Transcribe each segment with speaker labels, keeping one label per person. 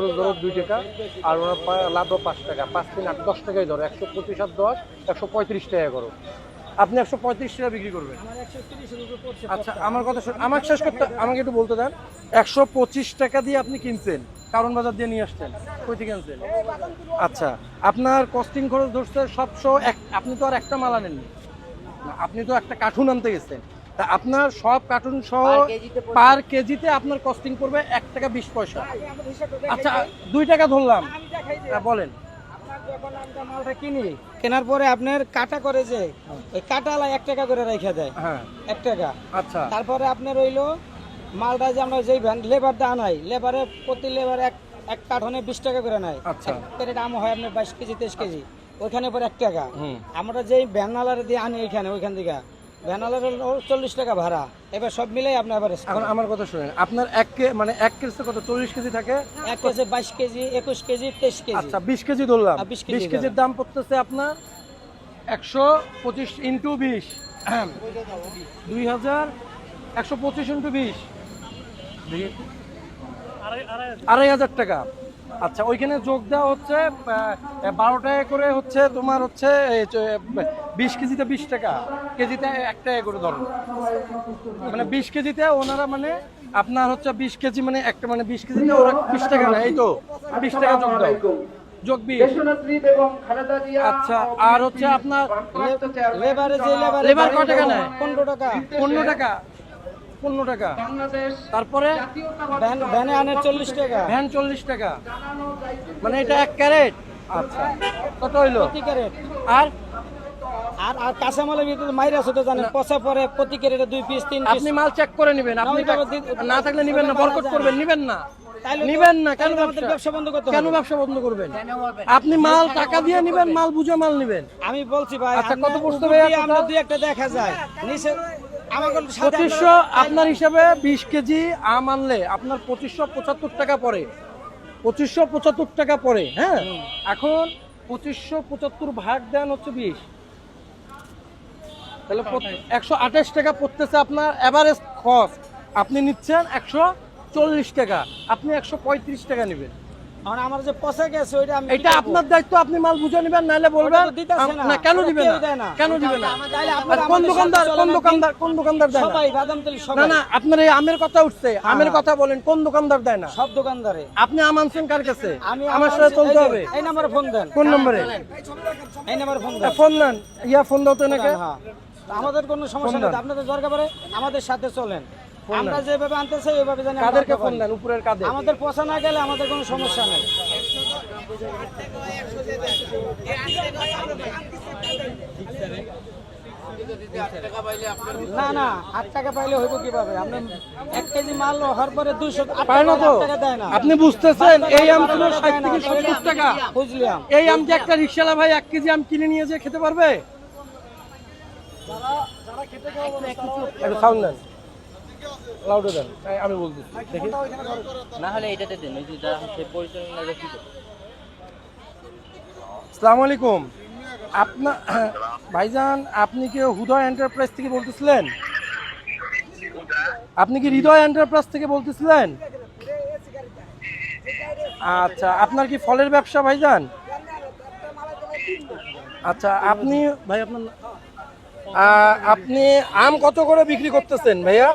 Speaker 1: ধরো 2 টাকা আর ওনার লাভ 5 টাকা, 5 3 8 10 টাকাই ধরো, 125 আর 10 135 টাকা করো। আপনি 135 টাকা বিক্রি করবেন। আচ্ছা আমার কথা আমাকে শেষ করতে, আমাকে একটু বলতে দেন। 125 টাকা দিয়ে আপনি কিনছেন, কারণ বাজার দিয়ে নিয়ে আসছেন, কই থেকে আনছেন? আচ্ছা আপনার কস্টিং খরচ ধরছে সবশো, আপনি তো আর একটা মাল আনেননি, আপনি তো একটা কার্টুন আনতে গেছেন, তা আপনার সব কার্টুন সহ পার কেজিতে আপনার কস্টিং পড়বে 1 টাকা 20 পয়সা। আচ্ছা 2 টাকা ধরলাম, বলেন।
Speaker 2: মালটা কিনি, কেনার পরে আপনার কাটা করে যে ওই কাটালা 1 টাকা করে রেখে দেয়, হ্যাঁ 1 টাকা।
Speaker 1: আচ্ছা
Speaker 2: তারপরে আপনার রইলো মালটা যে আমরা যেই লেবার দা আনাই, লেবারে প্রতি লেবার এক কার্টনে 20 টাকা করে নেয়।
Speaker 1: আচ্ছা
Speaker 2: এর দাম হয় আপনার 22 কেজি 23 কেজি, ওইখানে পরে 1 টাকা। আমরা যেই ভ্যানালারে দিয়ে আনি ওইখান থেকে ভ্যানালার 40 টাকা ভাড়া, এবার সব মিলাই আপনি এভারেজ।
Speaker 1: এখন আমার কথা শুনেন, আপনার মানে 1 কেজিতে কত 40 কেজি থাকে?
Speaker 2: 1 কেজি 22 কেজি 21 কেজি 23 কেজি।
Speaker 1: আচ্ছা 20 কেজি ধরলাম,
Speaker 2: 20
Speaker 1: কেজির দাম পড়তেছে আপনার 125 ইন্টু 20 2000, 125 ইন্টু 20 2,500 টাকা। আচ্ছা ওইখানে যোগ দেওয়া হচ্ছে 12 টাকা করে, হচ্ছে তোমার হচ্ছে 20 কেজিতে 20 টাকা, কেজিতে 1 টাকা করে ধরো, মানে 20 কেজিতে ওনারা মানে আপনার হচ্ছে 20 কেজি মানে একটা, মানে 20 কেজিতে ওরা 20 টাকা নেয়, এই তো 20 টাকা যোগ দাও, যোগ 20। আচ্ছা আর হচ্ছে আপনার লেবার কত টাকা নেয়? 15 টাকা। 15 টাকা 15 টাকা। তারপরে
Speaker 2: ভ্যানে আনে 40 টাকা,
Speaker 1: ভ্যান 40 টাকা, মানে এটা 1 ক্যারেট। আচ্ছা কত হইলো?
Speaker 2: প্রতি ক্যারেট।
Speaker 1: আর
Speaker 2: আর আর কাঁচামালের ভিতরে মাইরা আছে তো জানেন, পচা পরে প্রতি ক্যারেটে 2 পিস 3 পিস।
Speaker 1: আপনি মাল চেক করে নেবেন, আপনি না থাকলে নেবেন না, বরকত করবেন, নেবেন না, নিবেন না। কেন
Speaker 2: ব্যবসা বন্ধ করতে?
Speaker 1: কেন ব্যবসা বন্ধ করবেন? আপনি মাল টাকা দিয়ে নিবেন, মাল বুঝে মাল নিবেন।
Speaker 2: আমি বলছি ভাই,
Speaker 1: আচ্ছা কত পড়তে হবে?
Speaker 2: আমরা দুই একটা দেখা যায় নিচে আমার
Speaker 1: 2500। আপনার হিসাবে 20 কেজি আম আনলে আপনার 2575 টাকা পড়ে, 2575 টাকা পড়ে। হ্যাঁ এখন 2575 ভাগ দেন হচ্ছে 20, তাহলে 128 টাকা পড়তেছে আপনার এভারেজ কস্ট। আপনি নিচ্ছেন 140 টাকা, আপনি 135 টাকা নেবেন।
Speaker 2: আমার যে পচা গেছে ওইটা আমি,
Speaker 1: এটা আপনার দায়িত্ব, আপনি মাল বুঝে নেবেন, নাহলে বলবেন না। কেন দিবেন না? কেন দিবেন না? কোন দোকানদার দেয় না?
Speaker 2: সবাই বাদামতলি
Speaker 1: না
Speaker 2: সবাই।
Speaker 1: না, আপনার এই আমের কথা উঠছে, আমের কথা বলেন, কোন দোকানদার দেয় না?
Speaker 2: সব দোকানদারে।
Speaker 1: আপনি আম আনছেন কার কাছে?
Speaker 2: আমার
Speaker 1: সাথে চলতে হবে।
Speaker 2: এই নম্বরে ফোন দেন।
Speaker 1: কোন নম্বরে?
Speaker 2: এই নম্বরে ফোন দেন।
Speaker 1: ফোন দেন, ফোন দাও তো নাকি।
Speaker 2: আমাদের কোনো সমস্যা নেই, আপনাদের দরকার পড়ে আমাদের সাথে চলেন, আমরা যেভাবে আনতে চাই ওইভাবে জানি।
Speaker 1: কাদেরকে ফোন দেন? উপরের কাদের?
Speaker 2: আমাদের পছন্দ না গেলে আমাদের কোনো সমস্যা নেই। না না 8 টাকা পাইলে হইব কিভাবে? আপনি 1 কেজি মাল হওয়ার পরে 200 টাকা দেয় না।
Speaker 1: আপনি বুঝতেছেন? এই আম ছিল 60 থেকে 70 টাকা,
Speaker 2: বুঝলাম।
Speaker 1: এই আম যে একটা রিকশাওয়ালা ভাই 1 কেজি আম কিনে নিয়ে যেয়ে খেতে পারবে? একটু সাউন্ড দেন, লাউডে দেন, আমি বলতেছি দেখি।
Speaker 3: না হলে এটাতে দেন, ওই যে যা হচ্ছে পরিচালনা কি করে।
Speaker 1: আসসালামু আলাইকুম। আপনার ভাইজান, আপনি কি হুদয় এন্টারপ্রাইজ থেকে বলতেছিলেন? আপনি কি হৃদয় এন্টারপ্রাইজ থেকে বলতেছিলেন? আচ্ছা আপনার কি ফলের ব্যবসা ভাইজান? আচ্ছা আপনি ভাই আপনার আপনি আম কত করে বিক্রি করতেছেন ভাইয়া?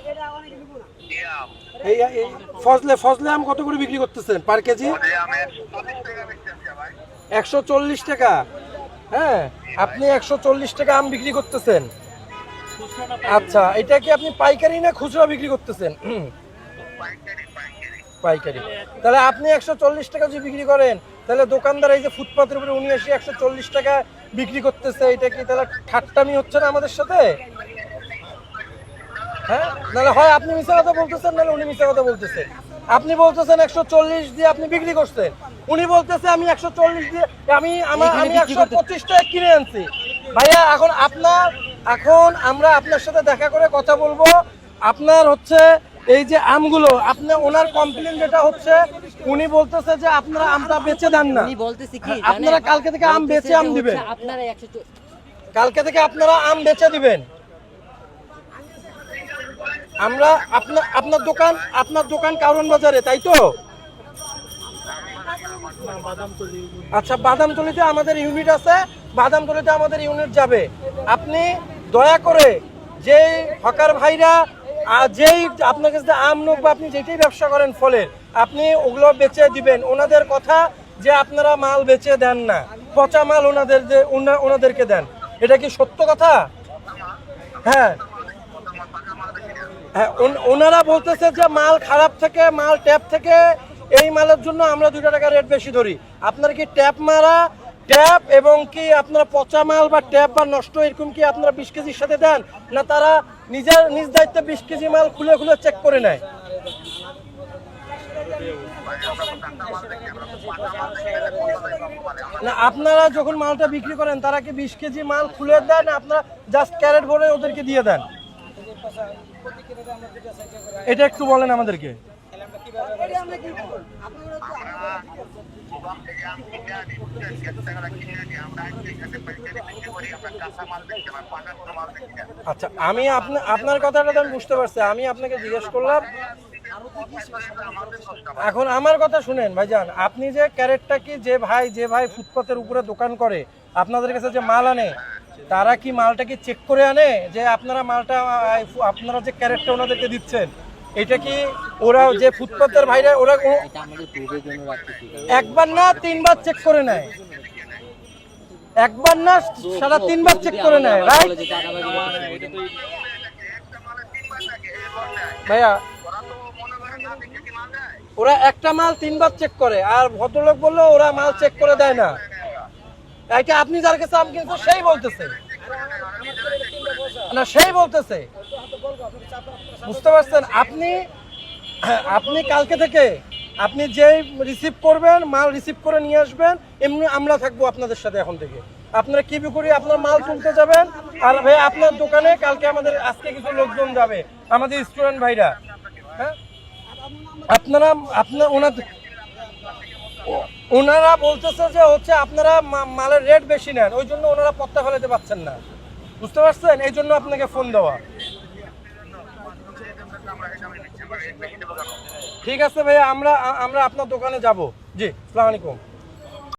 Speaker 1: ফজলে আম কত করে বিক্রি করতেছেন পার কেজি? 140 টাকা। হ্যাঁ আপনি 140 টাকা আম বিক্রি করতেছেন। আচ্ছা এটা কি আপনি পাইকারি না খুচরা বিক্রি করতেছেন? পাইকারি। তাহলে আপনি 140 টাকা যদি বিক্রি করেন, তাহলে দোকানদার এই যে ফুটপাতের উপরে 79-140 টাকা বিক্রি করতেছে, এটা কি তাহলে ঠাট্টামি হচ্ছে না আমাদের সাথে? হ্যাঁ নাহলে হয় আপনি মিথ্যা কথা বলতেছেন, নাহলে উনি মিথ্যা কথা বলতেছেন। আপনি বলতেছেন 140 দিয়ে আপনি বিক্রি করছেন, উনি বলতেছে আমি 140 দিয়ে আমি 125 টাকা কিনে আনছি। ভাইয়া এখন আমরা আপনার সাথে দেখা করে কথা বলবো। আপনার হচ্ছে এই যে আমগুলো, আপনি ওনার কমপ্লেন যেটা হচ্ছে, উনি বলতেছে যে আপনারা আমটা বেচে দেন না। আপনারা কালকে থেকে আম বেচে আম দিবেন, কালকে থেকে আপনারা আম বেচে দিবেন। আমরা আপনার দোকান কারওয়ান বাজারে, তাই তো? আচ্ছা, বাদামতলিতে আমাদের ইউনিট আছে, বাদামতলিতে আমাদের ইউনিট যাবে। আপনি দয়া করে যেই হকার ভাইরা যেই আপনার কাছে আম নোক বা আপনি যেটাই ব্যবসা করেন ফলের, আপনি ওগুলো বেচে দিবেন। ওনাদের কথা যে আপনারা মাল বেচে দেন না, পচা মাল ওনাদেরকে দেন, এটা কি সত্য কথা? হ্যাঁ হ্যাঁ, ওনারা বলতেছে যে মাল খারাপ থেকে, মাল ট্যাপ থেকে, এই মালের জন্য আমরা 2 টাকা রেট বেশি ধরি। আপনারা কি ট্যাপ মারা, ট্যাপ এবং কি আপনারা পচা মাল বা ট্যাপ বা নষ্ট এরকম কি আপনারা 20 কেজির সাথে দেন, না তারা নিজ দায়িত্বে 20 কেজি মাল খুলে খুলে চেক করে নেয়? না, আপনারা যখন মালটা বিক্রি করেন তারা কি 20 কেজি মাল খুলে দেন, আপনারা জাস্ট ক্যারেট ভরে ওদেরকে দিয়ে দেন? এটা একটু বলেন আমাদেরকে। আচ্ছা, আমি আপনার কথাটা তো আমি বুঝতে পারছি, আমি আপনাকে জিজ্ঞেস করলাম। এখন আমার কথা শুনেন ভাইজান, আপনি যে ক্যারেটটা কি যে ভাই ফুটপাতের উপরে দোকান করে আপনাদের কাছে যে মাল আনে, তারা কি মালটা কি চেক করে আনে যে আপনারা মালটা আপনারা যে ক্যারেটটা ওনাদেরকে দিচ্ছেন, এটা কি ওরা যে ফুটপাতের ভাইরা ওরা একবার না 3 বার চেক করে নেয়? একবার না সারা 3 বার চেক করে নেয়, রাইট ভাইয়া? ওরা একটা মাল 3 বার চেক করে, আর ভদ্রলোক বললো ওরা মাল চেক করে দেয় না। এটা আপনি যার কাছে আম কিনছেন সেই বলতেছে না, সেই বলতেছে, বুঝতে পারছেন? আপনি কালকে থেকে আপনি যেই রিসিভ করবেন, মাল রিসিভ করে নিয়ে আসবেন, এমনি আমরা থাকবো আপনাদের সাথে এখন থেকে। আপনারা কি বিক্রি আপনার মাল তুলতে যাবেন, আর ভাই আপনার দোকানে কালকে আমাদের আজকে কিছু লোকজন যাবে, আমাদের স্টুডেন্ট ভাইরা। হ্যাঁ, ওনারা বলতেছে যে হচ্ছে আপনারা মালের রেট বেশি নেন, ওই জন্য ওনারা পত্তা ফেলাতে পারছেন না, বুঝতে পারছেন? এই জন্য আপনাকে ফোন দেওয়া। ঠিক আছে ভাইয়া, আমরা আপনার দোকানে যাব। জি, আসসালামু আলাইকুম।